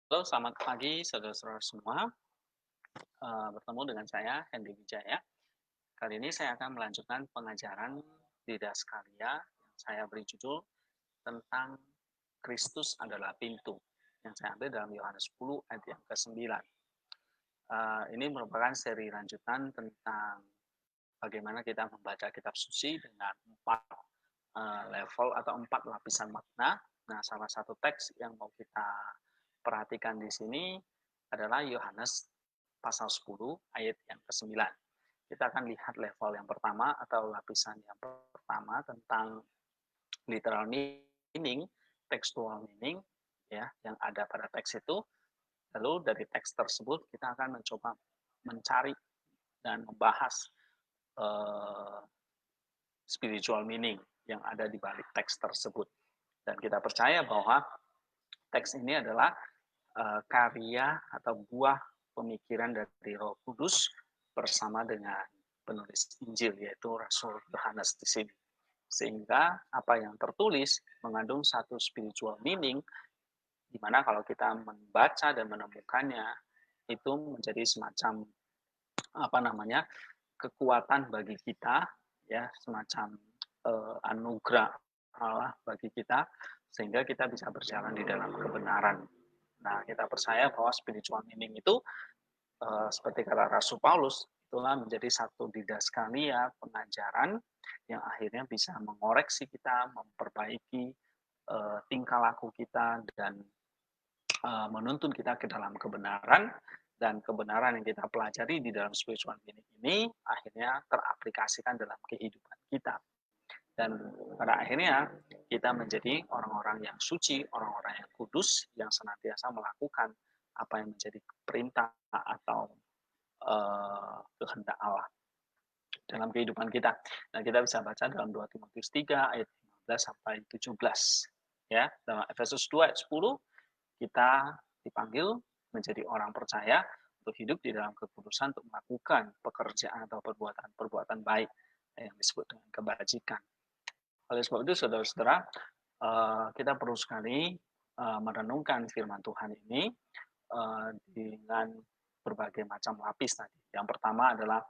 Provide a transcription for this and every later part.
Halo, selamat pagi saudara-saudara semua. Bertemu dengan saya Hendy Wijaya. Kali ini saya akan melanjutkan pengajaran di Daskalia yang saya beri judul tentang Kristus adalah pintu, yang saya ambil dalam Yohanes 10 ayat yang ke-9. Ini merupakan seri lanjutan tentang bagaimana kita membaca kitab suci dengan 4 level atau 4 lapisan makna. Nah, salah satu teks yang mau kita perhatikan di sini adalah Yohanes pasal 10 ayat yang ke-9. Kita akan lihat level yang pertama atau lapisan yang pertama tentang literal meaning, textual meaning, ya, yang ada pada teks itu. Lalu dari teks tersebut kita akan mencoba mencari dan membahas uh, spiritual meaning yang ada di balik teks tersebut. Dan kita percaya bahwa teks ini adalah karya atau buah pemikiran dari Roh Kudus bersama dengan penulis Injil, yaitu Rasul Yohanes di sini. Sehingga apa yang tertulis mengandung satu spiritual meaning, di mana kalau kita membaca dan menemukannya, itu menjadi semacam kekuatan bagi kita, ya, semacam anugerah Allah bagi kita, sehingga kita bisa berjalan di dalam kebenaran. Nah, kita percaya bahwa spiritual meaning itu seperti kata Rasul Paulus, itulah menjadi satu didaskalia pengajaran yang akhirnya bisa mengoreksi kita, memperbaiki tingkah laku kita, dan menuntun kita ke dalam kebenaran, dan kebenaran yang kita pelajari di dalam spiritual meaning ini akhirnya teraplikasikan dalam kehidupan kita. Dan pada akhirnya kita menjadi orang-orang yang suci, orang-orang yang kudus, yang senantiasa melakukan apa yang menjadi perintah atau kehendak Allah dalam kehidupan kita. Nah, kita bisa baca dalam 2 Timotius 3 ayat 15 sampai 17. Ya, dalam Efesus 2 ayat 10 kita dipanggil menjadi orang percaya untuk hidup di dalam kekudusan untuk melakukan pekerjaan atau perbuatan-perbuatan baik yang disebut dengan kebajikan. Oleh sebab itu, saudara-saudara, kita perlu sekali merenungkan firman Tuhan ini dengan berbagai macam lapis tadi. Yang pertama adalah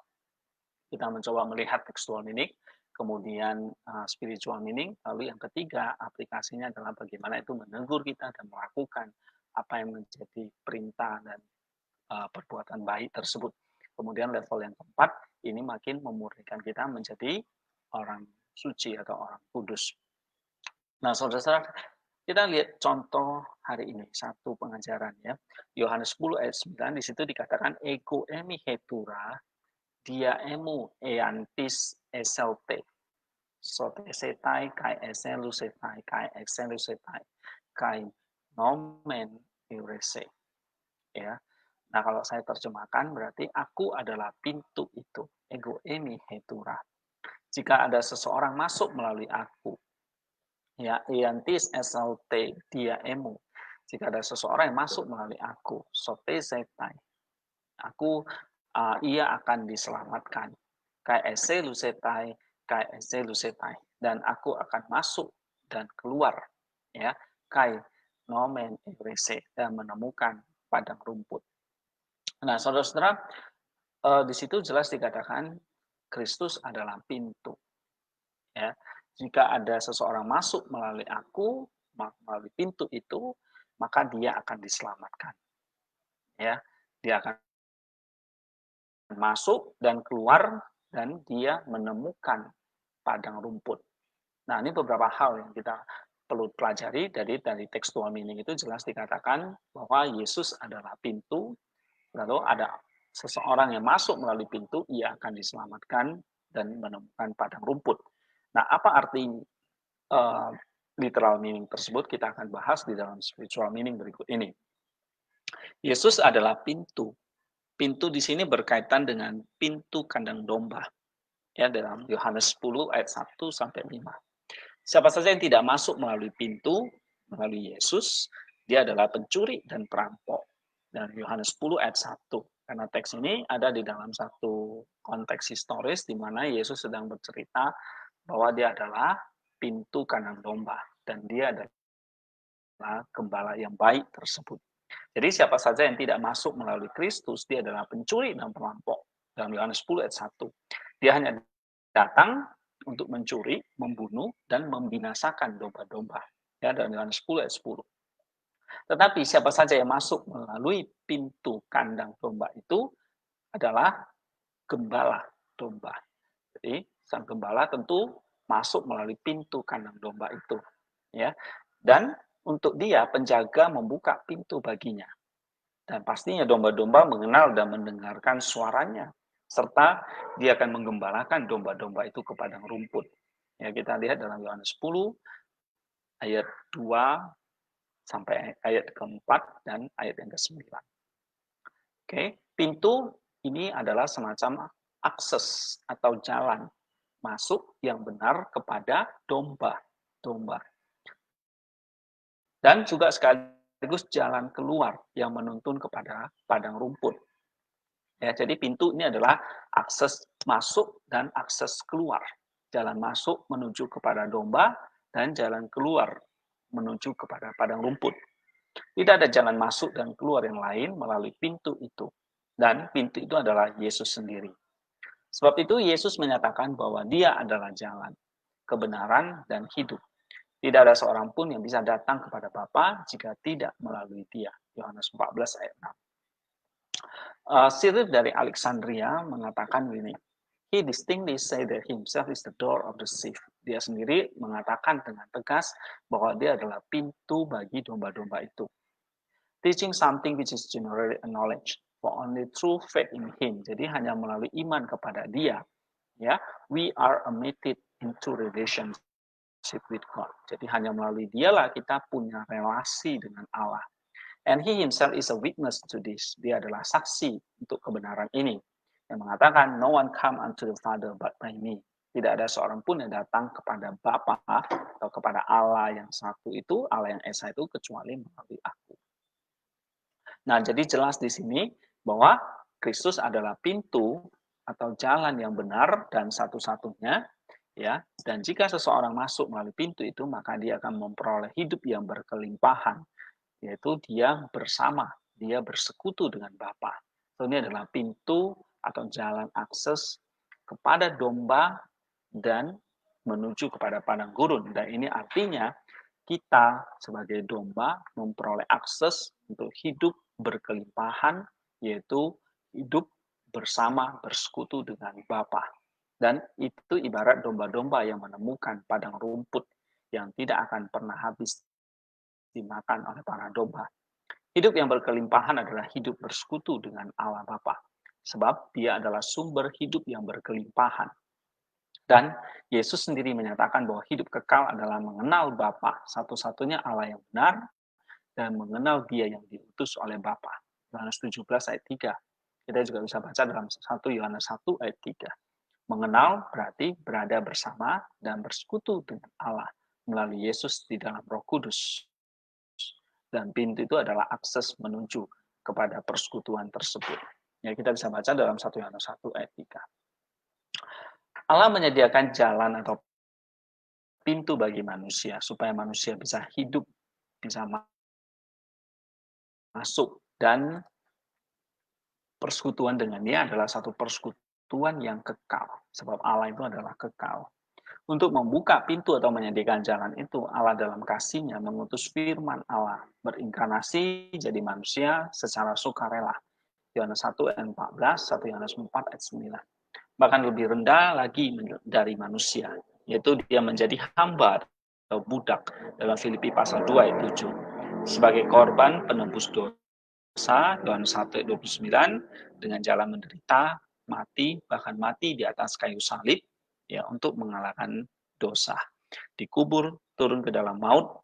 kita mencoba melihat textual meaning, kemudian spiritual meaning, lalu yang ketiga aplikasinya adalah bagaimana itu menegur kita dan melakukan apa yang menjadi perintah dan perbuatan baik tersebut. Kemudian level yang keempat, ini makin memurnikan kita menjadi orang suci atau orang kudus. Nah, saudara-saudara, kita lihat contoh hari ini, satu pengajaran ya. Yohanes 10 ayat 9, di situ dikatakan ego emi hetura dia emu eantis eselte sote setai kai esen lusetai kai esen lusetai kai nomen eurese, ya. Nah, kalau saya terjemahkan berarti aku adalah pintu itu, ego emi hetura. Jika ada seseorang masuk melalui aku, ya, eantis esaute dia emu. Jika ada seseorang yang masuk melalui aku, sote setai, aku ia akan diselamatkan. Kai ese lusetai, kai ese lusetai, dan aku akan masuk dan keluar, ya, kai nomen egrese, dan menemukan padang rumput. Nah, saudara-saudara, di situ jelas dikatakan Kristus adalah pintu, ya. Jika ada seseorang masuk melalui aku, melalui pintu itu, maka dia akan diselamatkan, ya. Dia akan masuk dan keluar, dan dia menemukan padang rumput. Nah, ini beberapa hal yang kita perlu pelajari dari textual meaning. Itu jelas dikatakan bahwa Yesus adalah pintu, lalu ada seseorang yang masuk melalui pintu, ia akan diselamatkan dan menemukan padang rumput. Nah, apa arti literal meaning tersebut? Kita akan bahas di dalam spiritual meaning berikut ini. Yesus adalah pintu. Pintu di sini berkaitan dengan pintu kandang domba, ya, dalam Yohanes 10 ayat 1 sampai 5. Siapa saja yang tidak masuk melalui pintu, melalui Yesus, dia adalah pencuri dan perampok. Dan Yohanes 10 ayat 1. Karena teks ini ada di dalam satu konteks historis di mana Yesus sedang bercerita bahwa dia adalah pintu kandang domba dan dia adalah gembala yang baik tersebut. Jadi siapa saja yang tidak masuk melalui Kristus, dia adalah pencuri dan perampok. Dalam Yohanes 10 ayat 1. Dia hanya datang untuk mencuri, membunuh, dan membinasakan domba-domba. Ya, dalam Yohanes 10 ayat 10. Tetapi siapa saja yang masuk melalui pintu kandang domba itu adalah gembala domba. Jadi sang gembala tentu masuk melalui pintu kandang domba itu, ya. Dan untuk dia penjaga membuka pintu baginya. Dan pastinya domba-domba mengenal dan mendengarkan suaranya, serta dia akan menggembalakan domba-domba itu ke padang rumput. Ya, kita lihat dalam Yohanes 10 ayat 2 sampai ayat keempat dan ayat yang ke-9. Oke, pintu ini adalah semacam akses atau jalan masuk yang benar kepada domba. Dan juga sekaligus jalan keluar yang menuntun kepada padang rumput. Ya, jadi pintu ini adalah akses masuk dan akses keluar. Jalan masuk menuju kepada domba dan jalan keluar menuju kepada padang rumput. Tidak ada jalan masuk dan keluar yang lain melalui pintu itu. Dan pintu itu adalah Yesus sendiri. Sebab itu Yesus menyatakan bahwa dia adalah jalan, kebenaran, dan hidup. Tidak ada seorang pun yang bisa datang kepada Bapa jika tidak melalui dia. Yohanes 14 ayat 6. Cyril dari Alexandria mengatakan begini, he distinctly say that himself is the door of the sheep. Dia sendiri mengatakan dengan tegas bahwa dia adalah pintu bagi domba-domba itu. Teaching something which is generally acknowledged for only through faith in him. Jadi hanya melalui iman kepada dia, ya, we are admitted into relationship with God. Jadi hanya melalui dialah kita punya relasi dengan Allah. And he himself is a witness to this. Dia adalah saksi untuk kebenaran ini. Yang mengatakan, no one come unto the Father but by me. Tidak ada seorang pun yang datang kepada Bapa atau kepada Allah yang satu itu, Allah yang Esa itu, kecuali melalui aku. Nah, jadi jelas di sini bahwa Kristus adalah pintu atau jalan yang benar dan satu-satunya, ya. Dan jika seseorang masuk melalui pintu itu, maka dia akan memperoleh hidup yang berkelimpahan, yaitu dia bersama, dia bersekutu dengan Bapa. So, ini adalah pintu atau jalan akses kepada domba dan menuju kepada padang gurun. Dan ini artinya kita sebagai domba memperoleh akses untuk hidup berkelimpahan, yaitu hidup bersama bersekutu dengan Bapa. Dan itu ibarat domba-domba yang menemukan padang rumput yang tidak akan pernah habis dimakan oleh para domba. Hidup yang berkelimpahan adalah hidup bersekutu dengan Allah Bapa, sebab dia adalah sumber hidup yang berkelimpahan. Dan Yesus sendiri menyatakan bahwa hidup kekal adalah mengenal Bapa, satu-satunya Allah yang benar, dan mengenal dia yang diutus oleh Bapa. Yohanes 17 ayat 3. Kita juga bisa baca dalam 1 Yohanes 1 ayat 3. Mengenal berarti berada bersama dan bersekutu dengan Allah melalui Yesus di dalam Roh Kudus. Dan pintu itu adalah akses menuju kepada persekutuan tersebut. Ya, kita bisa baca dalam 1 Yohanes 1 ayat 3. Allah menyediakan jalan atau pintu bagi manusia supaya manusia bisa hidup, bisa masuk, dan persekutuan dengan dia adalah satu persekutuan yang kekal, sebab Allah itu adalah kekal. Untuk membuka pintu atau menyediakan jalan itu, Allah dalam kasih-Nya mengutus firman Allah berinkarnasi jadi manusia secara sukarela. Yohanes 1 ayat 14, 1 Yohanes 4 ayat 9. Bahkan lebih rendah lagi dari manusia, yaitu dia menjadi hamba atau budak dalam Filipi pasal 2 ayat 7. Sebagai korban penebus dosa, Yohanes 1 ayat 29, dengan jalan menderita, mati, bahkan mati di atas kayu salib, ya, untuk mengalahkan dosa. Dikubur, turun ke dalam maut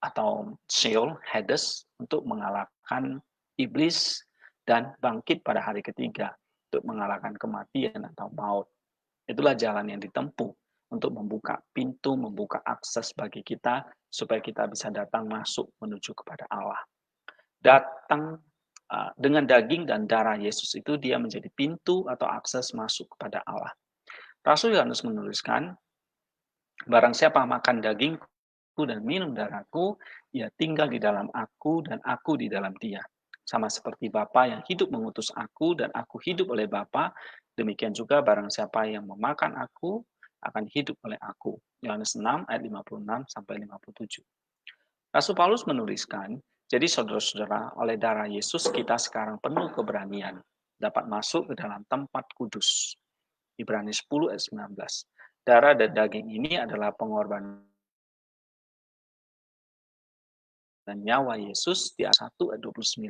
atau Sheol, Hades, untuk mengalahkan iblis, dan bangkit pada hari ketiga untuk mengalahkan kematian atau maut. Itulah jalan yang ditempuh untuk membuka pintu, membuka akses bagi kita supaya kita bisa datang masuk menuju kepada Allah. Datang dengan daging dan darah Yesus itu dia menjadi pintu atau akses masuk kepada Allah. Rasul Yohanes menuliskan, barang siapa makan daging dan minum darahku, ia tinggal di dalam aku dan aku di dalam dia. Sama seperti Bapa yang hidup mengutus aku dan aku hidup oleh Bapa, demikian juga barang siapa yang memakan aku akan hidup oleh aku. Yohanes 6 ayat 56 sampai 57. Rasul Paulus menuliskan, jadi saudara-saudara, oleh darah Yesus kita sekarang penuh keberanian dapat masuk ke dalam tempat kudus. Ibrani 10 ayat 19. Darah dan daging ini adalah pengorbanan dan nyawa Yesus di ayat 1 ayat 29.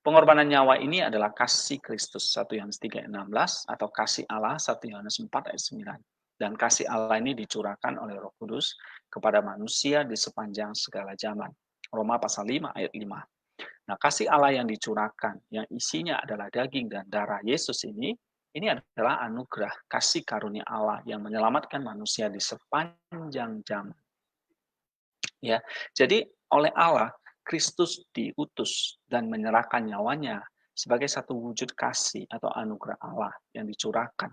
Pengorbanan nyawa ini adalah kasih Kristus 1 Yohanes 3 ayat 16 atau kasih Allah 1 Yohanes 4 ayat 9. Dan kasih Allah ini dicurahkan oleh Roh Kudus kepada manusia di sepanjang segala zaman. Roma pasal 5 ayat 5. Nah, kasih Allah yang dicurahkan, yang isinya adalah daging dan darah Yesus ini adalah anugerah, kasih karunia Allah yang menyelamatkan manusia di sepanjang zaman. Ya, jadi oleh Allah, Kristus diutus dan menyerahkan nyawanya sebagai satu wujud kasih atau anugerah Allah yang dicurahkan.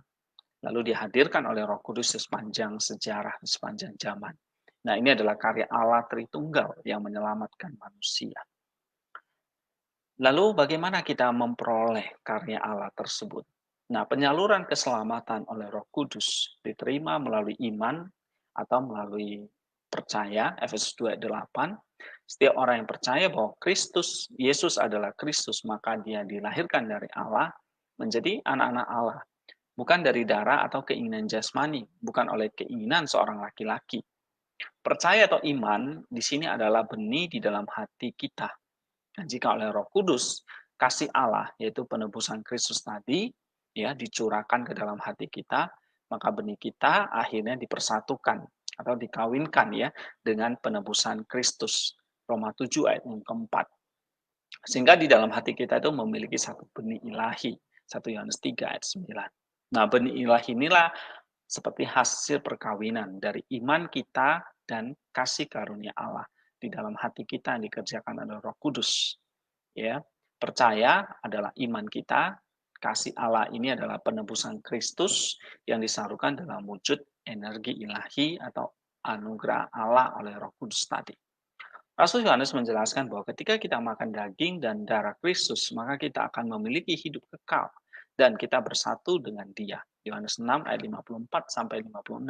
Lalu dihadirkan oleh Roh Kudus sepanjang sejarah, sepanjang zaman. Nah, ini adalah karya Allah Tritunggal yang menyelamatkan manusia. Lalu bagaimana kita memperoleh karya Allah tersebut? Nah, penyaluran keselamatan oleh Roh Kudus diterima melalui iman atau melalui percaya, Efesus 2 ayat 8. Setiap orang yang percaya bahwa Kristus, Yesus adalah Kristus, maka dia dilahirkan dari Allah menjadi anak-anak Allah. Bukan dari darah atau keinginan jasmani, bukan oleh keinginan seorang laki-laki. Percaya atau iman di sini adalah benih di dalam hati kita. Dan jika oleh Roh Kudus, kasih Allah, yaitu penebusan Kristus tadi, ya dicurahkan ke dalam hati kita, maka benih kita akhirnya dipersatukan atau dikawinkan ya dengan penebusan Kristus. Roma 7 ayat yang keempat. Sehingga di dalam hati kita itu memiliki satu benih ilahi. 1 Yohanes 3 ayat 9. Nah, benih ilahi inilah seperti hasil perkawinan dari iman kita dan kasih karunia Allah di dalam hati kita yang dikerjakan oleh Roh Kudus. Ya, percaya adalah iman kita, kasih Allah ini adalah penebusan Kristus yang disalurkan dalam wujud energi ilahi atau anugerah Allah oleh Roh Kudus tadi. Rasul Yohanes menjelaskan bahwa ketika kita makan daging dan darah Kristus, maka kita akan memiliki hidup kekal dan kita bersatu dengan Dia. Yohanes 6 ayat 54 sampai 56.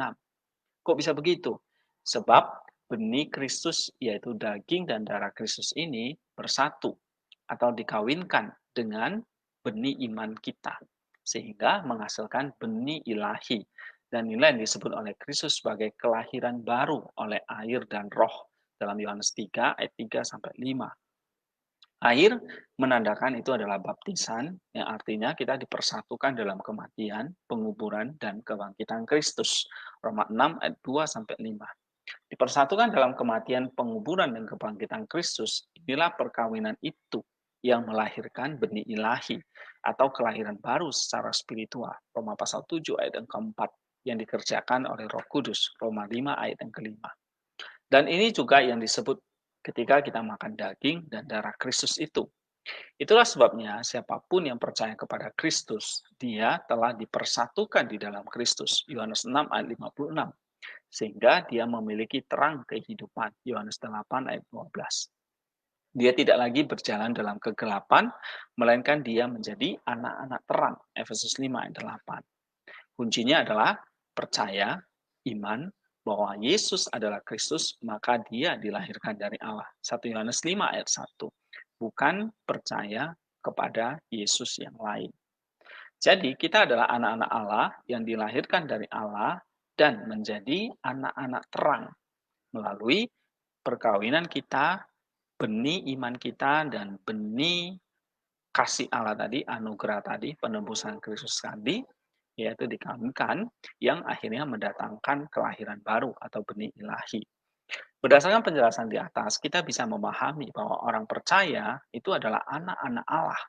Kok bisa begitu? Sebab benih Kristus yaitu daging dan darah Kristus ini bersatu atau dikawinkan dengan benih iman kita sehingga menghasilkan benih ilahi dan nilai yang disebut oleh Kristus sebagai kelahiran baru oleh air dan roh dalam Yohanes 3 ayat 3 sampai 5. Air menandakan itu adalah baptisan, yang artinya kita dipersatukan dalam kematian, penguburan, dan kebangkitan Kristus. Roma 6 ayat 2 sampai 5. Dipersatukan dalam kematian, penguburan, dan kebangkitan Kristus, inilah perkawinan itu yang melahirkan benih ilahi atau kelahiran baru secara spiritual. Roma pasal 7 ayat yang keempat yang dikerjakan oleh Roh Kudus. Roma 5 ayat yang kelima. Dan ini juga yang disebut ketika kita makan daging dan darah Kristus itu. Itulah sebabnya siapapun yang percaya kepada Kristus, dia telah dipersatukan di dalam Kristus. Yohanes 6 ayat 56. Sehingga dia memiliki terang kehidupan. Yohanes 8 ayat 12. Dia tidak lagi berjalan dalam kegelapan, melainkan dia menjadi anak-anak terang. Efesus 5 ayat 8. Kuncinya adalah percaya, iman, bahwa Yesus adalah Kristus, maka dia dilahirkan dari Allah. 1 Yohanes 5 ayat 1. Bukan percaya kepada Yesus yang lain. Jadi kita adalah anak-anak Allah yang dilahirkan dari Allah dan menjadi anak-anak terang melalui perkawinan kita, benih iman kita, dan benih kasih Allah tadi, anugerah tadi, penebusan Kristus tadi, yaitu dikawinkan, yang akhirnya mendatangkan kelahiran baru atau benih ilahi. Berdasarkan penjelasan di atas, kita bisa memahami bahwa orang percaya itu adalah anak-anak Allah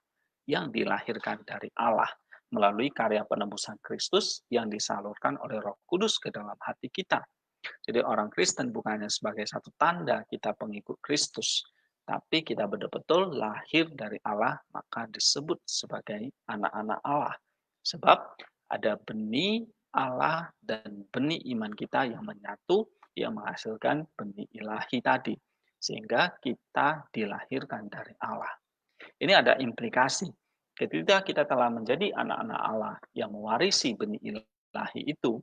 yang dilahirkan dari Allah melalui karya penebusan Kristus yang disalurkan oleh Roh Kudus ke dalam hati kita. Jadi orang Kristen bukan hanya sebagai satu tanda kita pengikut Kristus, tapi kita betul-betul lahir dari Allah, maka disebut sebagai anak-anak Allah. Sebab ada benih Allah dan benih iman kita yang menyatu yang menghasilkan benih ilahi tadi. Sehingga kita dilahirkan dari Allah. Ini ada implikasi. Ketika kita telah menjadi anak-anak Allah yang mewarisi benih ilahi itu,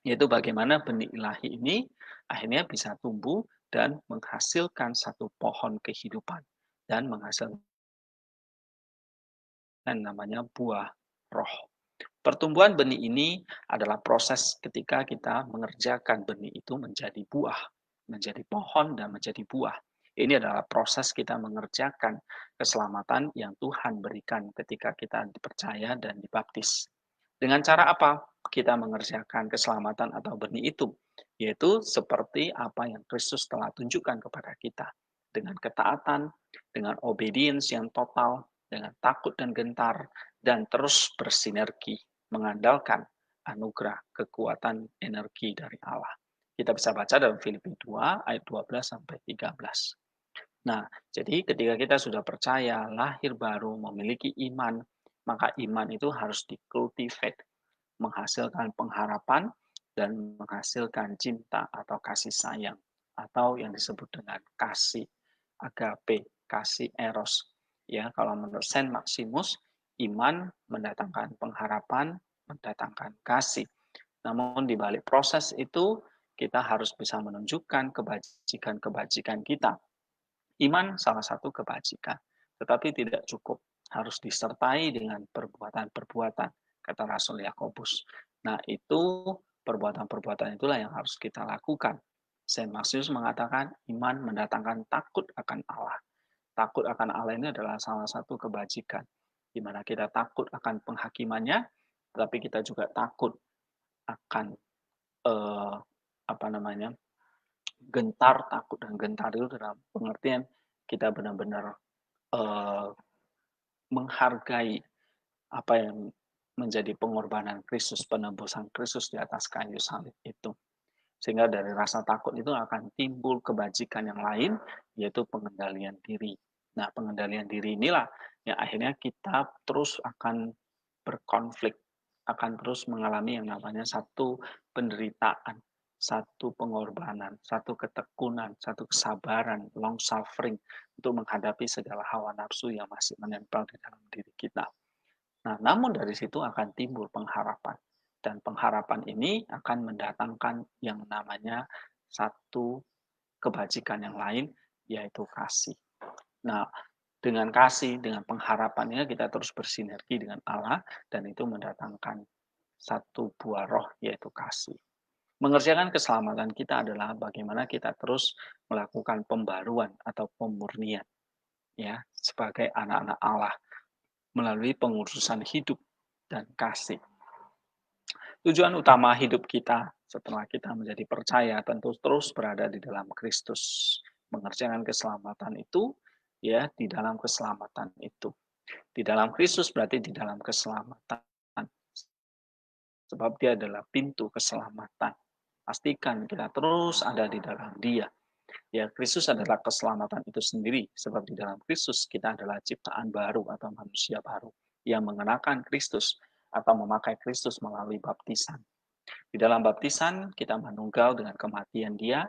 yaitu bagaimana benih ilahi ini akhirnya bisa tumbuh dan menghasilkan satu pohon kehidupan dan menghasilkan namanya buah roh. Pertumbuhan benih ini adalah proses ketika kita mengerjakan benih itu menjadi buah, menjadi pohon dan menjadi buah. Ini adalah proses kita mengerjakan keselamatan yang Tuhan berikan ketika kita dipercaya dan dibaptis. Dengan cara apa kita mengerjakan keselamatan atau benih itu? Yaitu seperti apa yang Kristus telah tunjukkan kepada kita. Dengan ketaatan, dengan obedience yang total, dengan takut dan gentar, dan terus bersinergi, mengandalkan anugerah, kekuatan, energi dari Allah. Kita bisa baca dalam Filipi 2 ayat 12 sampai 13. Nah, jadi ketika kita sudah percaya, lahir baru, memiliki iman, maka iman itu harus dikultivate, menghasilkan pengharapan dan menghasilkan cinta atau kasih sayang atau yang disebut dengan kasih agape, kasih eros. Ya, kalau menurut Saint Maximus, iman mendatangkan pengharapan, mendatangkan kasih. Namun di balik proses itu kita harus bisa menunjukkan kebajikan-kebajikan kita. Iman salah satu kebajikan, tetapi tidak cukup, harus disertai dengan perbuatan-perbuatan, kata Rasul Yakobus. Nah, itu perbuatan-perbuatan itulah yang harus kita lakukan. Saint Maximus mengatakan iman mendatangkan takut akan Allah. Takut akan Allah ini adalah salah satu kebajikan, di mana kita takut akan penghakimannya, tapi kita juga takut akan apa namanya gentar, takut dan gentar itu dalam pengertian kita benar-benar uh, menghargai apa yang menjadi pengorbanan Kristus, penebusan Kristus di atas kayu salib itu. Sehingga dari rasa takut itu akan timbul kebajikan yang lain, yaitu pengendalian diri. Nah, pengendalian diri inilah yang akhirnya kita terus akan berkonflik, akan terus mengalami yang namanya satu penderitaan, satu pengorbanan, satu ketekunan, satu kesabaran, long suffering untuk menghadapi segala hawa nafsu yang masih menempel di dalam diri kita. Nah, namun dari situ akan timbul pengharapan. Dan pengharapan ini akan mendatangkan yang namanya satu kebajikan yang lain, yaitu kasih. Nah, dengan kasih, dengan pengharapannya kita terus bersinergi dengan Allah, dan itu mendatangkan satu buah roh, yaitu kasih. Mengerjakan keselamatan kita adalah bagaimana kita terus melakukan pembaruan atau pemurnian, ya, sebagai anak-anak Allah melalui pengurusan hidup dan kasih. Tujuan utama hidup kita setelah kita menjadi percaya tentu terus berada di dalam Kristus. Mengerjakan keselamatan itu ya di dalam keselamatan itu. Di dalam Kristus berarti di dalam keselamatan. Sebab dia adalah pintu keselamatan. Pastikan kita terus ada di dalam dia. Ya, Kristus adalah keselamatan itu sendiri. Sebab di dalam Kristus kita adalah ciptaan baru atau manusia baru yang mengenakan Kristus atau memakai Kristus melalui baptisan. Di dalam baptisan kita menunggal dengan kematian dia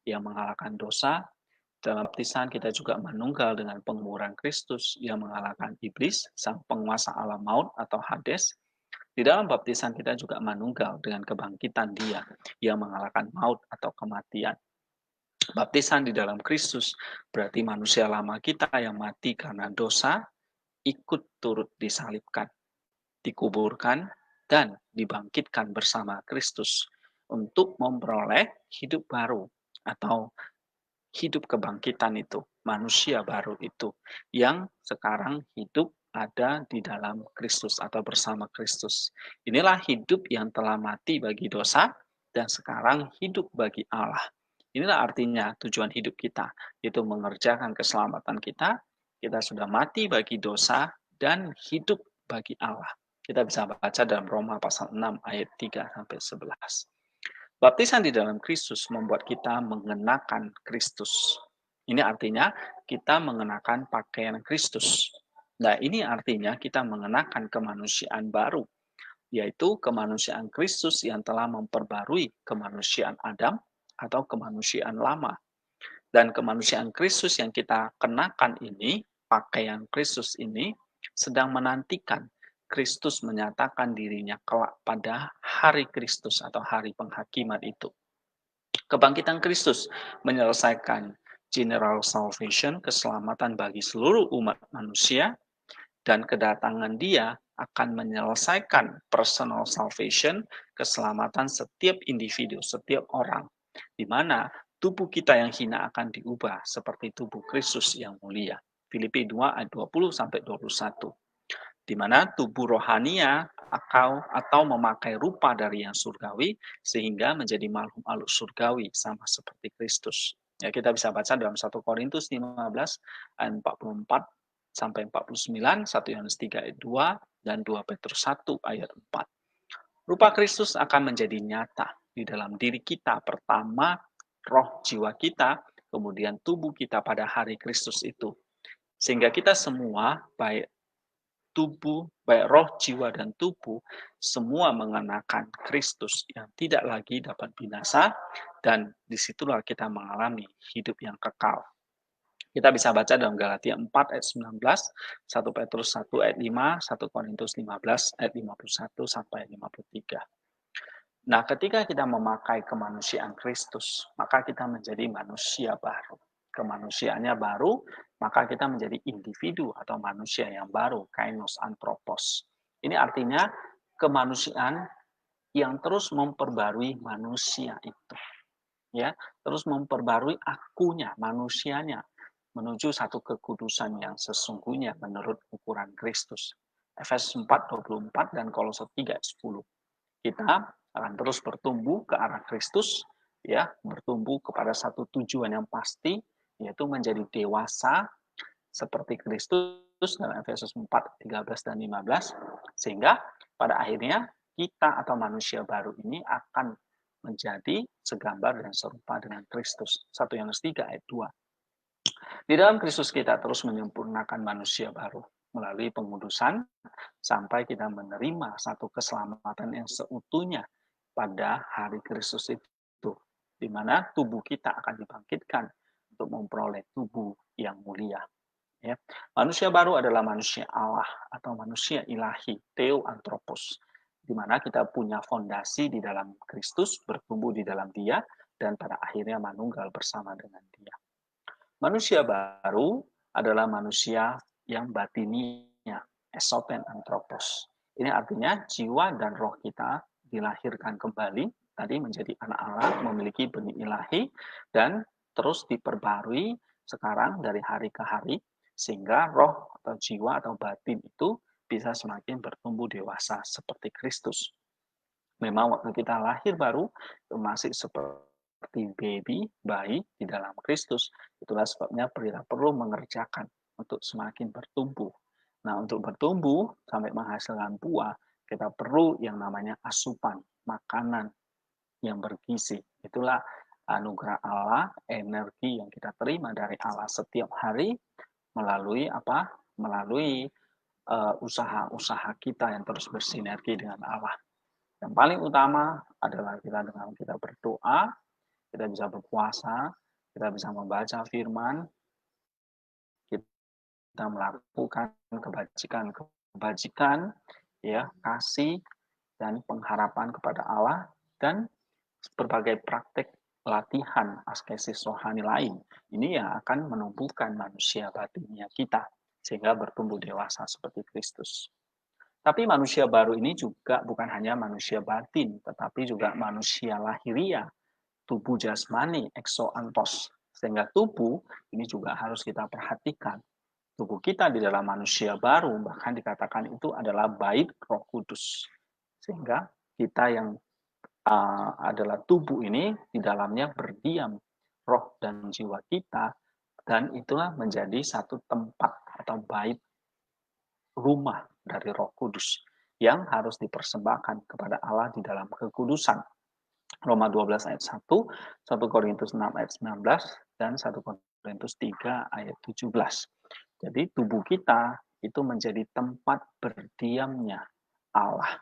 yang mengalahkan dosa. Dalam baptisan kita juga menunggal dengan penguburan Kristus yang mengalahkan iblis, sang penguasa alam maut atau Hades. Di dalam baptisan kita juga menunggal dengan kebangkitan dia yang mengalahkan maut atau kematian. Baptisan di dalam Kristus berarti manusia lama kita yang mati karena dosa ikut turut disalibkan, dikuburkan, dan dibangkitkan bersama Kristus untuk memperoleh hidup baru atau hidup kebangkitan itu, manusia baru itu yang sekarang hidup ada di dalam Kristus atau bersama Kristus. Inilah hidup yang telah mati bagi dosa dan sekarang hidup bagi Allah. Inilah artinya tujuan hidup kita, yaitu mengerjakan keselamatan kita. Kita sudah mati bagi dosa dan hidup bagi Allah. Kita bisa baca dalam Roma pasal 6 ayat 3 sampai 11. Baptisan di dalam Kristus membuat kita mengenakan Kristus. Ini artinya kita mengenakan pakaian Kristus. Nah, ini artinya kita mengenakan kemanusiaan baru, yaitu kemanusiaan Kristus yang telah memperbarui kemanusiaan Adam atau kemanusiaan lama. Dan kemanusiaan Kristus yang kita kenakan ini, pakaian Kristus ini, sedang menantikan Kristus menyatakan dirinya kelak pada hari Kristus atau hari penghakiman itu. Kebangkitan Kristus menyelesaikan general salvation, keselamatan bagi seluruh umat manusia, dan kedatangan Dia akan menyelesaikan personal salvation, keselamatan setiap individu, setiap orang, di mana tubuh kita yang hina akan diubah seperti tubuh Kristus yang mulia. Filipi 2 ayat 20 sampai 21. Di mana tubuh rohania atau memakai rupa dari yang surgawi sehingga menjadi makhluk surgawi sama seperti Kristus. Ya, kita bisa baca dalam 1 Korintus 15 ayat 44 sampai 49, 1 Yohanes 3 ayat 2 dan 2 Petrus 1 ayat 4. Rupa Kristus akan menjadi nyata di dalam diri kita, pertama roh jiwa kita, kemudian tubuh kita pada hari Kristus itu. Sehingga kita semua, baik tubuh, baik roh, jiwa, dan tubuh, semua mengenakan Kristus yang tidak lagi dapat binasa, dan disitulah kita mengalami hidup yang kekal. Kita bisa baca dalam Galatia 4 ayat 19, 1 Petrus 1 ayat 5, 1 Korintus 15 ayat 51 sampai 53. Nah, ketika kita memakai kemanusiaan Kristus, maka kita menjadi manusia baru. Kemanusiaannya baru, maka kita menjadi individu atau manusia yang baru, kainos anthropos. Ini artinya kemanusiaan yang terus memperbarui manusia itu. Ya, terus memperbarui akunya, manusianya, menuju satu kekudusan yang sesungguhnya menurut ukuran Kristus. Efesus 4:24 dan Kolose 3:10. Kita akan terus bertumbuh ke arah Kristus, ya, bertumbuh kepada satu tujuan yang pasti, yaitu menjadi dewasa seperti Kristus dalam Efesus 4:13 dan 15, sehingga pada akhirnya kita atau manusia baru ini akan menjadi segambar dan serupa dengan Kristus. 1 Yohanes 3 ayat 2. Di dalam Kristus kita terus menyempurnakan manusia baru melalui pengudusan sampai kita menerima satu keselamatan yang seutuhnya pada hari Kristus itu, di mana tubuh kita akan dibangkitkan untuk memperoleh tubuh yang mulia. Ya. Manusia baru adalah manusia Allah atau manusia ilahi, theoanthropos, di mana kita punya fondasi di dalam Kristus, bertumbuh di dalam Dia, dan pada akhirnya manunggal bersama dengan Dia. Manusia baru adalah manusia yang batininya, esopen anthropos. Ini artinya jiwa dan roh kita dilahirkan kembali, tadi menjadi anak Allah, memiliki benih ilahi, dan terus diperbarui sekarang dari hari ke hari, sehingga roh atau jiwa atau batin itu bisa semakin bertumbuh dewasa seperti Kristus. Memang waktu kita lahir baru, masih seperti bayi di dalam Kristus. Itulah sebabnya kita perlu mengerjakan untuk semakin bertumbuh. Nah, untuk bertumbuh sampai menghasilkan buah, kita perlu yang namanya asupan, makanan yang bergizi. Itulah anugerah Allah, energi yang kita terima dari Allah setiap hari melalui apa? Melalui usaha-usaha kita yang terus bersinergi dengan Allah. Yang paling utama adalah kita berdoa, kita bisa berpuasa, kita bisa membaca firman, kita melakukan kebajikan, ya, kasih dan pengharapan kepada Allah, dan berbagai praktek latihan askesis rohani lain. Ini yang akan menumbuhkan manusia batinnya kita sehingga bertumbuh dewasa seperti Kristus. Tapi manusia baru ini juga bukan hanya manusia batin, tetapi juga manusia lahiria, tubuh jasmani, exoanthos. Sehingga tubuh ini juga harus kita perhatikan. Tubuh kita di dalam manusia baru, bahkan dikatakan itu adalah bait Roh Kudus. Sehingga kita yang adalah tubuh ini, di dalamnya berdiam roh dan jiwa kita, dan itulah menjadi satu tempat atau bait rumah dari Roh Kudus yang harus dipersembahkan kepada Allah di dalam kekudusan. Roma 12 ayat 1, 1 Korintus 6 ayat 19, dan 1 Korintus 3 ayat 17. Jadi tubuh kita itu menjadi tempat berdiamnya Allah.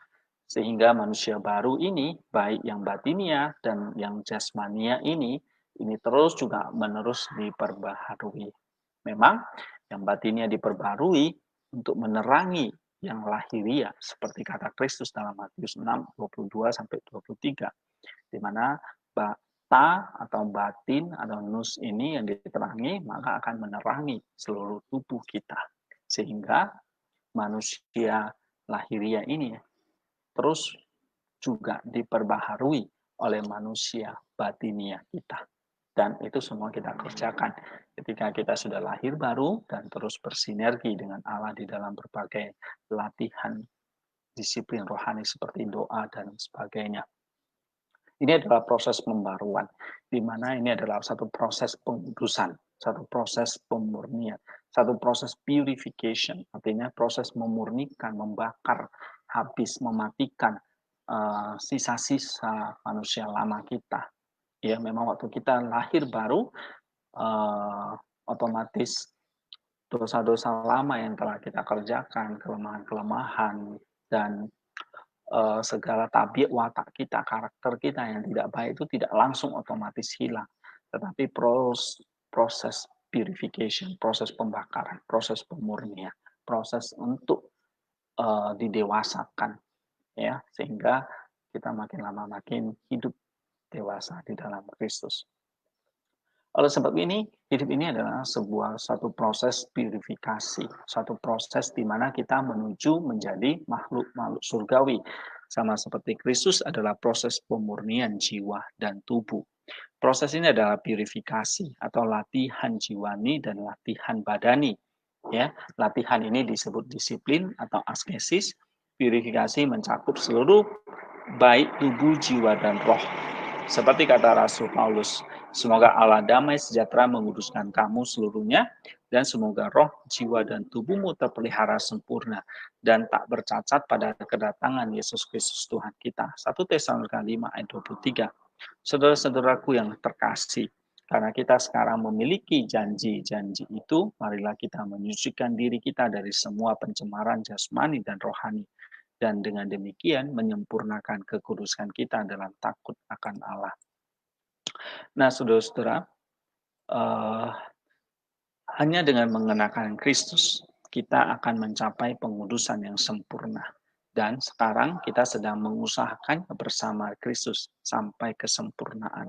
Sehingga manusia baru ini, baik yang batinia dan yang jasmania ini terus juga menerus diperbaharui. Memang yang batinia diperbarui untuk menerangi yang lahiria, seperti kata Kristus dalam Matius 6, 22-23, di mana bata atau batin atau nus ini yang diterangi, maka akan menerangi seluruh tubuh kita. Sehingga manusia lahiria ini terus juga diperbaharui oleh manusia batinia kita. Dan itu semua kita kerjakan ketika kita sudah lahir baru dan terus bersinergi dengan Allah di dalam berbagai latihan disiplin rohani seperti doa dan sebagainya. Ini adalah proses pembaruan, di mana ini adalah satu proses pengudusan, satu proses pemurnian, satu proses purification, artinya proses memurnikan, membakar, habis, mematikan sisa-sisa manusia lama kita. Ya, memang waktu kita lahir baru, otomatis dosa-dosa lama yang telah kita kerjakan, kelemahan-kelemahan, dan segala tabiat watak kita, karakter kita yang tidak baik itu tidak langsung otomatis hilang, tetapi proses purification, proses pembakaran, proses pemurnian, proses untuk didewasakan, ya, sehingga kita makin lama makin hidup dewasa di dalam Kristus. Oleh sebab ini, hidup ini adalah satu proses purifikasi, satu proses di mana kita menuju menjadi makhluk-makhluk surgawi. Sama seperti Kristus adalah proses pemurnian jiwa dan tubuh. Proses ini adalah purifikasi atau latihan jiwani dan latihan badani. Ya, latihan ini disebut disiplin atau askesis. Purifikasi mencakup seluruh baik tubuh, jiwa, dan roh. Seperti kata Rasul Paulus, semoga Allah damai sejahtera menguduskan kamu seluruhnya, dan semoga roh, jiwa, dan tubuhmu terpelihara sempurna dan tak bercacat pada kedatangan Yesus Kristus Tuhan kita. 1 Tesalonika 5 ayat 23. Saudara-saudaraku yang terkasih, karena kita sekarang memiliki janji-janji itu, marilah kita menyucikan diri kita dari semua pencemaran jasmani dan rohani, dan dengan demikian menyempurnakan kekudusan kita dalam takut akan Allah. Nah, saudara-saudara, hanya dengan mengenakan Kristus, kita akan mencapai pengudusan yang sempurna. Dan sekarang kita sedang mengusahakan bersama Kristus sampai kesempurnaan.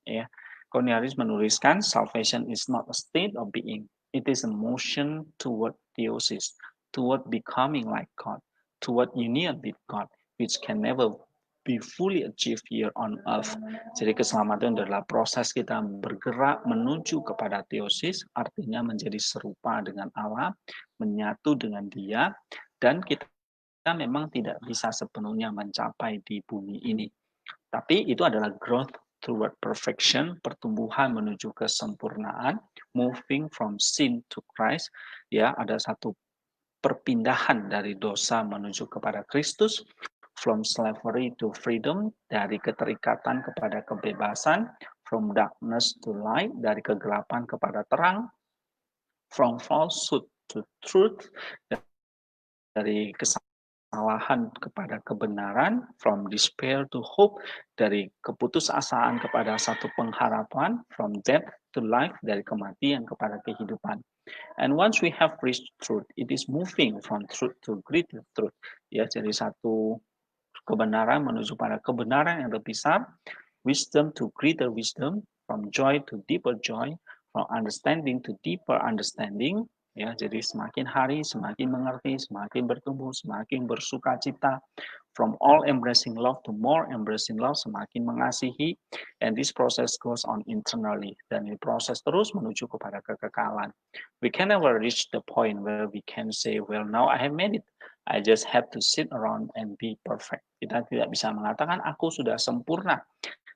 Ya, Cornelius menuliskan, salvation is not a state of being, it is a motion toward theosis, toward becoming like God, toward union with God, which can never be fully achieved here on earth. Jadi keselamatan adalah proses kita bergerak menuju kepada theosis, artinya menjadi serupa dengan Allah, menyatu dengan Dia, dan kita memang tidak bisa sepenuhnya mencapai di bumi ini. Tapi itu adalah growth toward perfection, pertumbuhan menuju kesempurnaan, moving from sin to Christ. Ya, ada satu perpindahan dari dosa menuju kepada Kristus, from slavery to freedom, dari keterikatan kepada kebebasan, from darkness to light, dari kegelapan kepada terang, from falsehood to truth, dari kesalahan kepada kebenaran, from despair to hope, dari keputusasaan kepada satu pengharapan, from death to life, dari kematian kepada kehidupan. And once we have reached truth, it is moving from truth to greater truth. Ya, jadi satu kebenaran menuju pada kebenaran yang lebih besar, wisdom to greater wisdom, from joy to deeper joy, from understanding to deeper understanding. Ya, jadi semakin hari semakin mengerti, semakin bertumbuh, semakin bersuka cita. From all embracing love to more embracing love, semakin mengasihi. And this process goes on internally. Dan ini proses terus menuju kepada kekekalan. We can never reach the point where we can say, well, now I have made it. I just have to sit around and be perfect. Kita tidak bisa mengatakan, aku sudah sempurna.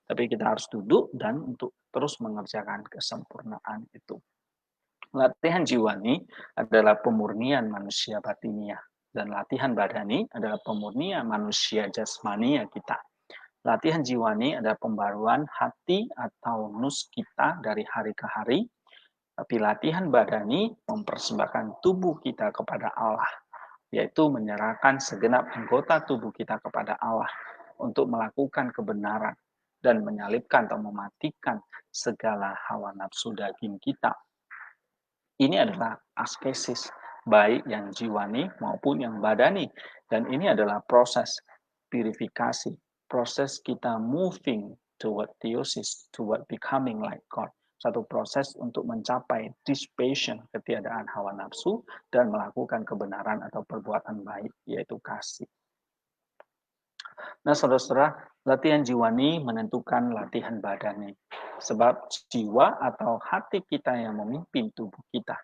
Tapi kita harus duduk dan untuk terus mengerjakan kesempurnaan itu. Latihan jiwani adalah pemurnian manusia batinia. Dan latihan badani adalah pemurnian manusia jasmania kita. Latihan jiwani adalah pembaruan hati atau nus kita dari hari ke hari. Tapi latihan badani mempersembahkan tubuh kita kepada Allah. yaitu menyerahkan segenap anggota tubuh kita kepada Allah untuk melakukan kebenaran dan menyalibkan atau mematikan segala hawa nafsu daging kita. Ini adalah askesis, baik yang jiwani maupun yang badani. Dan ini adalah proses purifikasi, proses kita moving toward theosis, toward becoming like God. Satu proses untuk mencapai dispassion, ketiadaan hawa nafsu, dan melakukan kebenaran atau perbuatan baik, yaitu kasih. Nah, saudara-saudara, latihan jiwani menentukan latihan badani. Sebab jiwa atau hati kita yang memimpin tubuh kita.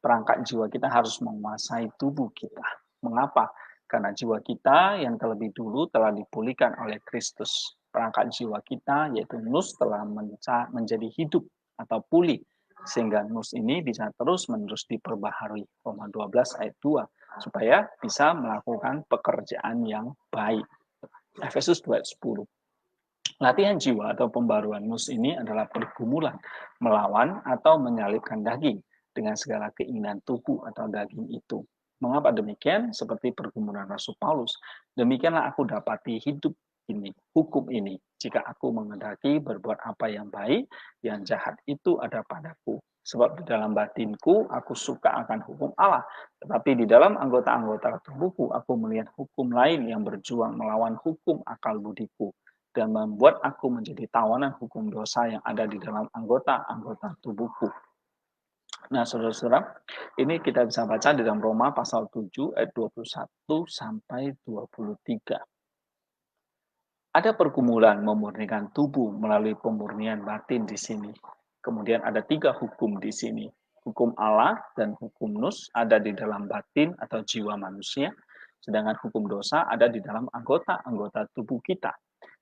Perangkat jiwa kita harus menguasai tubuh kita. Mengapa? Karena jiwa kita yang terlebih dulu telah dipulihkan oleh Kristus. Perangkat jiwa kita, yaitu nus, telah menjadi hidup atau pulih. Sehingga nus ini bisa terus-menerus diperbaharui. Roma 12 ayat 2. Supaya bisa melakukan pekerjaan yang baik. Efesus 2 ayat 10. Latihan jiwa atau pembaruan nus ini adalah pergumulan melawan atau menyalibkan daging dengan segala keinginan tubuh atau daging itu. Mengapa demikian? Seperti pergumulan Rasul Paulus. Demikianlah aku dapati hidup ini, hukum ini. Jika aku menghendaki berbuat apa yang baik, yang jahat itu ada padaku. Sebab di dalam batinku aku suka akan hukum Allah. Tetapi di dalam anggota-anggota tubuhku aku melihat hukum lain yang berjuang melawan hukum akal budiku dan membuat aku menjadi tawanan hukum dosa yang ada di dalam anggota-anggota tubuhku. Nah, saudara-saudara, ini kita bisa baca di dalam Roma pasal 7 ayat 21 sampai 23. Ada pergumulan memurnikan tubuh melalui pemurnian batin di sini. Kemudian ada 3 hukum di sini. Hukum Allah dan hukum nus ada di dalam batin atau jiwa manusia, sedangkan hukum dosa ada di dalam anggota-anggota tubuh kita.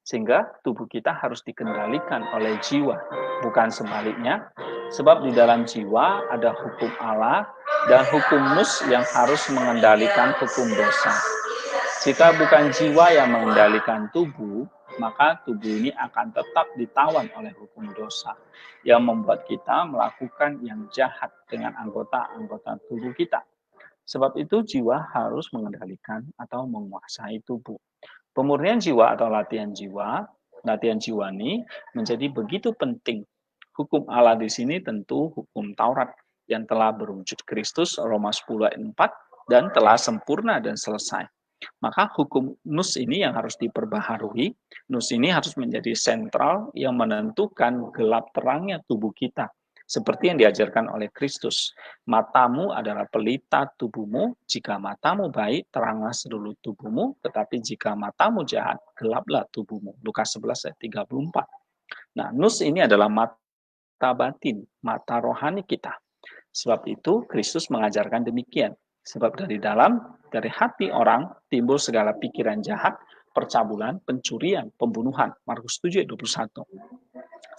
Sehingga tubuh kita harus dikendalikan oleh jiwa, bukan sebaliknya. Sebab di dalam jiwa ada hukum Allah dan hukum nus yang harus mengendalikan hukum dosa. Jika bukan jiwa yang mengendalikan tubuh, maka tubuh ini akan tetap ditawan oleh hukum dosa yang membuat kita melakukan yang jahat dengan anggota-anggota tubuh kita. Sebab itu jiwa harus mengendalikan atau menguasai tubuh. Pemurnian jiwa atau latihan jiwani menjadi begitu penting. Hukum Allah di sini tentu hukum Taurat yang telah berwujud Kristus, Roma 10 ayat 4, dan telah sempurna dan selesai. Maka hukum nus ini yang harus diperbaharui. Nus ini harus menjadi sentral yang menentukan gelap terangnya tubuh kita. Seperti yang diajarkan oleh Kristus. Matamu adalah pelita tubuhmu. Jika matamu baik, teranglah seluruh tubuhmu. Tetapi jika matamu jahat, gelaplah tubuhmu. Lukas 11 ayat 34. Nah, nus ini adalah mata batin, mata rohani kita. Sebab itu, Kristus mengajarkan demikian. Sebab dari hati orang timbul segala pikiran jahat, percabulan, pencurian, pembunuhan. Markus 7 ayat 21.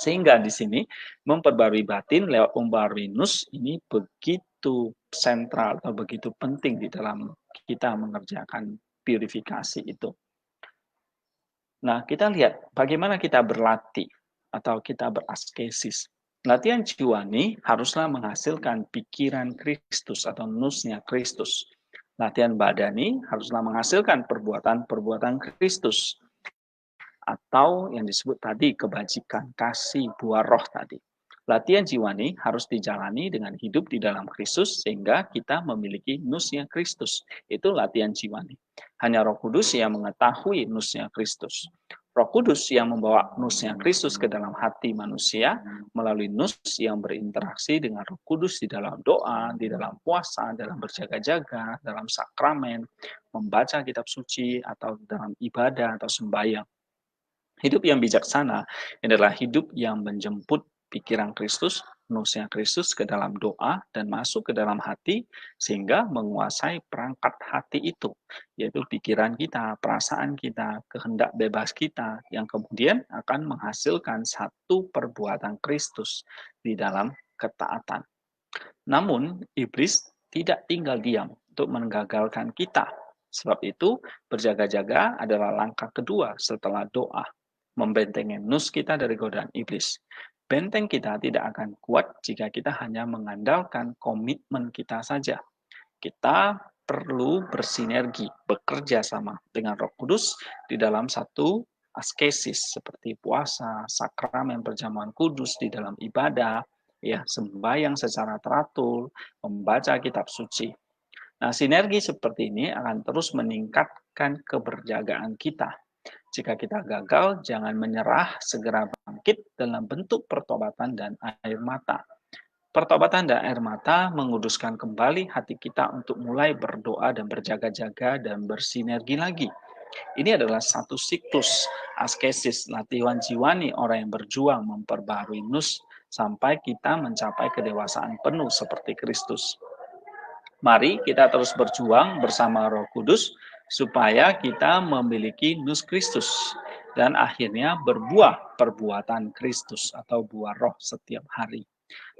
Sehingga di sini memperbarui batin lewat pembarui nus ini begitu sentral atau begitu penting di dalam kita mengerjakan purifikasi itu. Nah, kita lihat bagaimana kita berlatih atau kita beraskesis. Latihan jiwani haruslah menghasilkan pikiran Kristus atau nusnya Kristus. Latihan badani haruslah menghasilkan perbuatan-perbuatan Kristus atau yang disebut tadi kebajikan, kasih, buah roh tadi. Latihan jiwani harus dijalani dengan hidup di dalam Kristus sehingga kita memiliki nusnya Kristus. Itu latihan jiwani. Hanya Roh Kudus yang mengetahui nusnya Kristus. Roh Kudus yang membawa nusnya Kristus ke dalam hati manusia melalui nus yang berinteraksi dengan Roh Kudus di dalam doa, di dalam puasa, dalam berjaga-jaga, dalam sakramen, membaca kitab suci atau dalam ibadah atau sembahyang. Hidup yang bijaksana adalah hidup yang menjemput pikiran Kristus, nusnya Kristus ke dalam doa dan masuk ke dalam hati sehingga menguasai perangkat hati itu, yaitu pikiran kita, perasaan kita, kehendak bebas kita yang kemudian akan menghasilkan satu perbuatan Kristus di dalam ketaatan. Namun, iblis tidak tinggal diam untuk menggagalkan kita. Sebab itu, berjaga-jaga adalah langkah kedua setelah doa. Membentengi nus kita dari godaan iblis. Benteng kita tidak akan kuat jika kita hanya mengandalkan komitmen kita saja. Kita perlu bersinergi, bekerja sama dengan Roh Kudus di dalam satu askesis seperti puasa, sakramen perjamuan kudus di dalam ibadah, ya, sembahyang secara teratur, membaca kitab suci. Nah, sinergi seperti ini akan terus meningkatkan keberjagaan kita. Jika kita gagal, jangan menyerah, segera bangkit dalam bentuk pertobatan dan air mata. Pertobatan dan air mata menguduskan kembali hati kita untuk mulai berdoa dan berjaga-jaga dan bersinergi lagi. Ini adalah satu siklus askesis, latihan jiwani orang yang berjuang memperbarui nus sampai kita mencapai kedewasaan penuh seperti Kristus. Mari kita terus berjuang bersama Roh Kudus supaya kita memiliki nus Kristus dan akhirnya berbuah perbuatan Kristus atau buah roh setiap hari.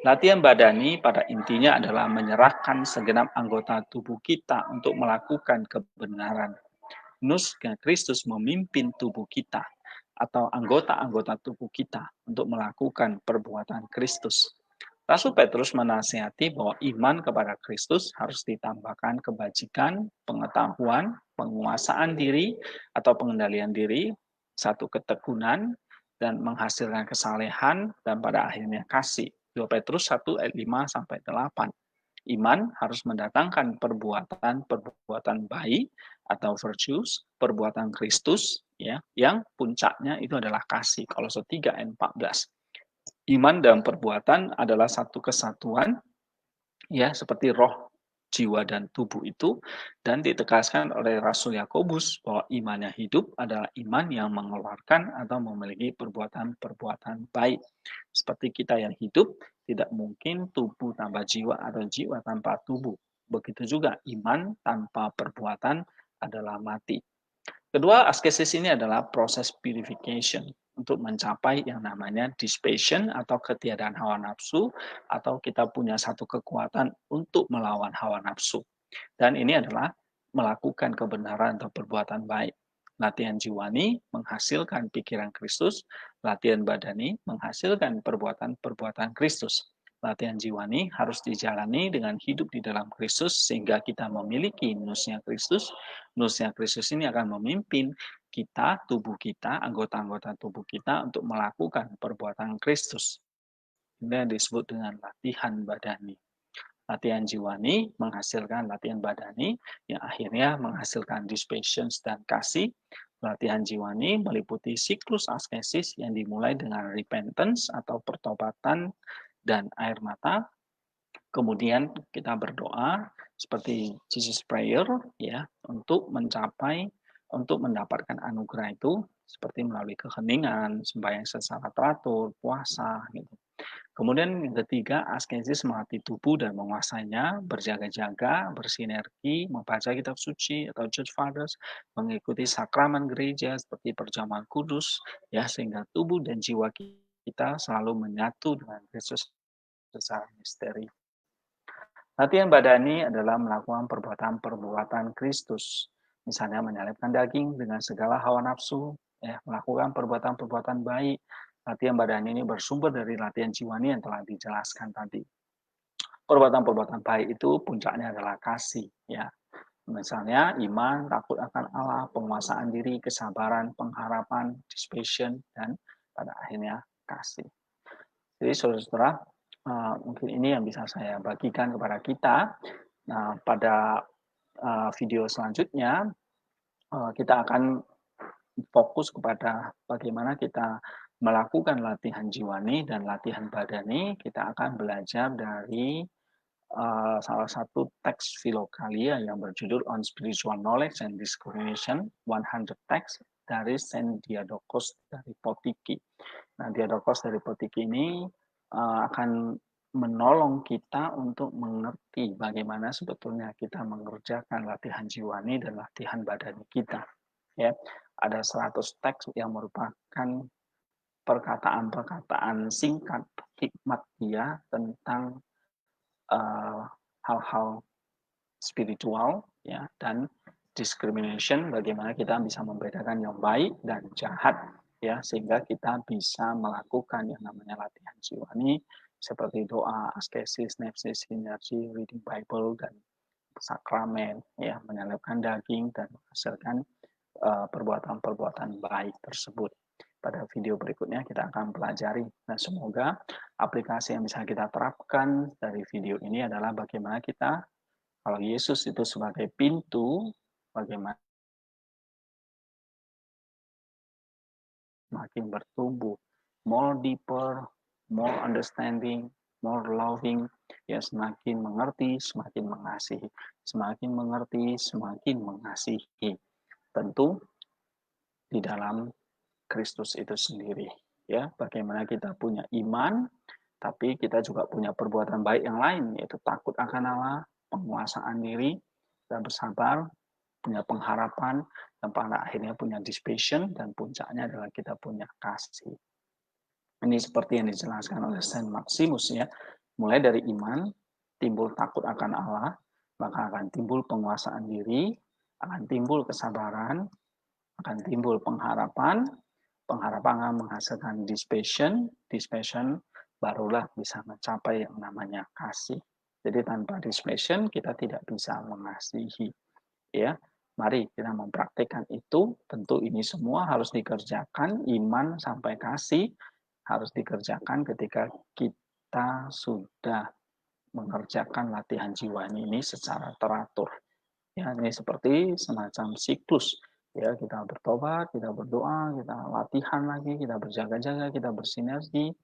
Latihan badani pada intinya adalah menyerahkan segenap anggota tubuh kita untuk melakukan kebenaran. Nus Kristus memimpin tubuh kita atau anggota-anggota tubuh kita untuk melakukan perbuatan Kristus. Rasul Petrus menasihati bahwa iman kepada Kristus harus ditambahkan kebajikan, pengetahuan, penguasaan diri atau pengendalian diri, satu ketekunan, dan menghasilkan kesalehan, dan pada akhirnya kasih. 2 Petrus 1 ayat 5 sampai 8. Iman harus mendatangkan perbuatan baik atau virtues, perbuatan Kristus, ya, yang puncaknya itu adalah kasih. Kolose 3 ayat 14. Iman dan perbuatan adalah satu kesatuan, ya, seperti roh, jiwa, dan tubuh itu, dan ditegaskan oleh Rasul Yakobus bahwa imannya hidup adalah iman yang mengeluarkan atau memiliki perbuatan-perbuatan baik. Seperti kita yang hidup, tidak mungkin tubuh tanpa jiwa atau jiwa tanpa tubuh. Begitu juga iman tanpa perbuatan adalah mati. Kedua, askesis ini adalah proses purification untuk mencapai yang namanya dispassion atau ketiadaan hawa nafsu, atau kita punya satu kekuatan untuk melawan hawa nafsu. Dan ini adalah melakukan kebenaran atau perbuatan baik. Latihan jiwani menghasilkan pikiran Kristus, latihan badani menghasilkan perbuatan-perbuatan Kristus. Latihan jiwani harus dijalani dengan hidup di dalam Kristus sehingga kita memiliki nusnya Kristus. Nusnya Kristus ini akan memimpin kita, tubuh kita, anggota-anggota tubuh kita untuk melakukan perbuatan Kristus. Ini yang disebut dengan latihan badani. Latihan jiwani menghasilkan latihan badani yang akhirnya menghasilkan dispassion dan kasih. Latihan jiwani meliputi siklus askesis yang dimulai dengan repentance atau pertobatan dan air mata. Kemudian kita berdoa seperti Jesus Prayer, ya, untuk mendapatkan anugerah itu seperti melalui keheningan, sembahyang secara teratur, puasa, gitu. Kemudian yang ketiga, askesis melatih tubuh dan menguasainya, berjaga-jaga, bersinergi, membaca kitab suci atau church fathers, mengikuti sakramen gereja seperti perjamuan kudus, ya, sehingga tubuh dan jiwa kita selalu menyatu dengan Kristus secara misteri. Latihan badani adalah melakukan perbuatan-perbuatan Kristus, misalnya menyalibkan daging dengan segala hawa nafsu, ya, melakukan perbuatan-perbuatan baik. Latihan badani ini bersumber dari latihan jiwani yang telah dijelaskan tadi. Perbuatan-perbuatan baik itu puncaknya adalah kasih, ya. Misalnya iman, takut akan Allah, penguasaan diri, kesabaran, pengharapan, dispassion, dan pada akhirnya kasih. Jadi saudara-saudara, mungkin ini yang bisa saya bagikan kepada kita. Nah, pada video selanjutnya, kita akan fokus kepada bagaimana kita melakukan latihan jiwani dan latihan badani. Kita akan belajar dari salah satu teks Filokalia yang berjudul On Spiritual Knowledge and Discrimination, 100 Text dari Saint Diadochos dari Potiki. Nah, Diadochos dari Potiki ini akan menolong kita untuk mengerti bagaimana sebetulnya kita mengerjakan latihan jiwani dan latihan badani kita. Ya, ada 100 teks yang merupakan perkataan-perkataan singkat hikmat dia tentang hal-hal spiritual, ya, dan discrimination, bagaimana kita bisa membedakan yang baik dan jahat, ya, sehingga kita bisa melakukan yang namanya latihan jiwani seperti doa, askesis, nefsis, sinergi, reading Bible, dan sakramen, ya, menyelipkan daging dan menghasilkan perbuatan-perbuatan baik tersebut. Pada video berikutnya kita akan pelajari. Nah, semoga aplikasi yang bisa kita terapkan dari video ini adalah bagaimana kita, kalau Yesus itu sebagai pintu, bagaimana semakin bertumbuh, more deeper, more understanding, more loving, ya, semakin mengerti, semakin mengasihi, semakin mengerti, semakin mengasihi. Tentu di dalam Kristus itu sendiri, ya, bagaimana kita punya iman, tapi kita juga punya perbuatan baik yang lain, yaitu takut akan Allah, penguasaan diri, dan bersabar, punya pengharapan, dan pada akhirnya punya dispassion, dan puncaknya adalah kita punya kasih. Ini seperti yang dijelaskan oleh Saint Maximus, ya, mulai dari iman, timbul takut akan Allah, maka akan timbul penguasaan diri, akan timbul kesabaran, akan timbul pengharapan, pengharapan akan menghasilkan dispassion barulah bisa mencapai yang namanya kasih. Jadi tanpa dispassion kita tidak bisa mengasihi. Ya, mari kita mempraktikkan itu. Tentu ini semua harus dikerjakan, iman sampai kasih harus dikerjakan ketika kita sudah mengerjakan latihan jiwa ini secara teratur. Ya, ini seperti semacam siklus. Ya, kita bertobat, kita berdoa, kita latihan lagi, kita berjaga-jaga, kita bersinergi,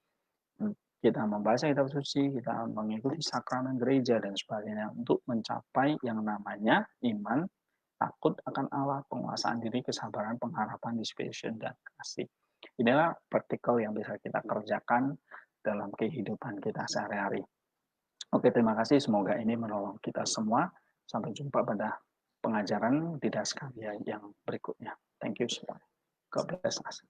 kita membaca kitab suci, kita mengikuti sakramen gereja dan sebagainya untuk mencapai yang namanya iman, takut akan Allah, penguasaan diri, kesabaran, pengharapan, dispassion, dan kasih. Inilah praktikal yang bisa kita kerjakan dalam kehidupan kita sehari-hari. Oke, terima kasih. Semoga ini menolong kita semua. Sampai jumpa pada pengajaran Didaskalia yang berikutnya. Thank you semua. God bless us.